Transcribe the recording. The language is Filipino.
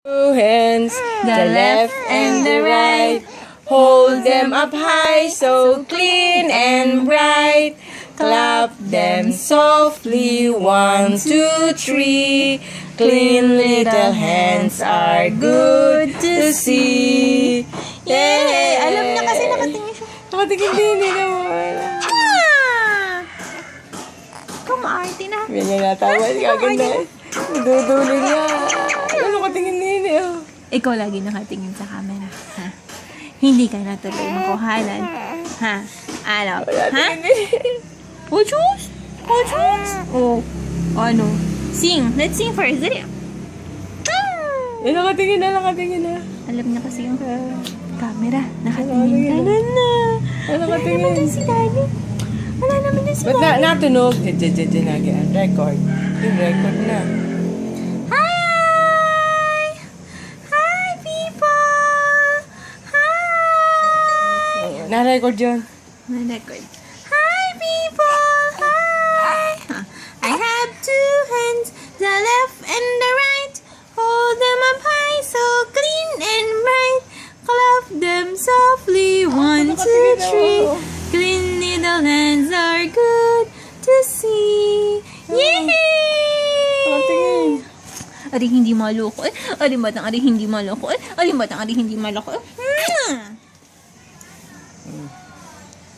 Two hands, the left and the right. Hold them up high, so clean and bright. Clap them softly, 1, 2, 3. Clean little hands are good to see. Yay! Alam niya kasi nakatingin siya. Nakatingin din naman. Kumaarte na. Ganyan natawa, kaganda. Duduli niya. Ano nakatingin din eh. Ikaw lagi nakatingin sa camera. Ha? Hindi ka natuloy makuhanan. Ha? Ano? Ha? Oh, choose? Oh, choose? Oh. Ano? Sing. Let's sing first. Dali. Nakatingin na. Alam niya kasi yung camera. Nakatingin ka na. Nakatingin. Wala naman din si Daddy. Wala naman din si Ba't Daddy. natunog? Diyan na. Record. Yung record na. Hi! Hi, people! Hi! Na-record yun. Na-record. Hi, people! Hi! I have two hands, the left and the right. Hold them up high, so clean and bright. Clap them softly, 1, 2, 3. Clean little hands are good to see. Yay! Nakatingin. Ari hindi maloko. Ari batang ari hindi maloko. Ari batang ari hindi maloko.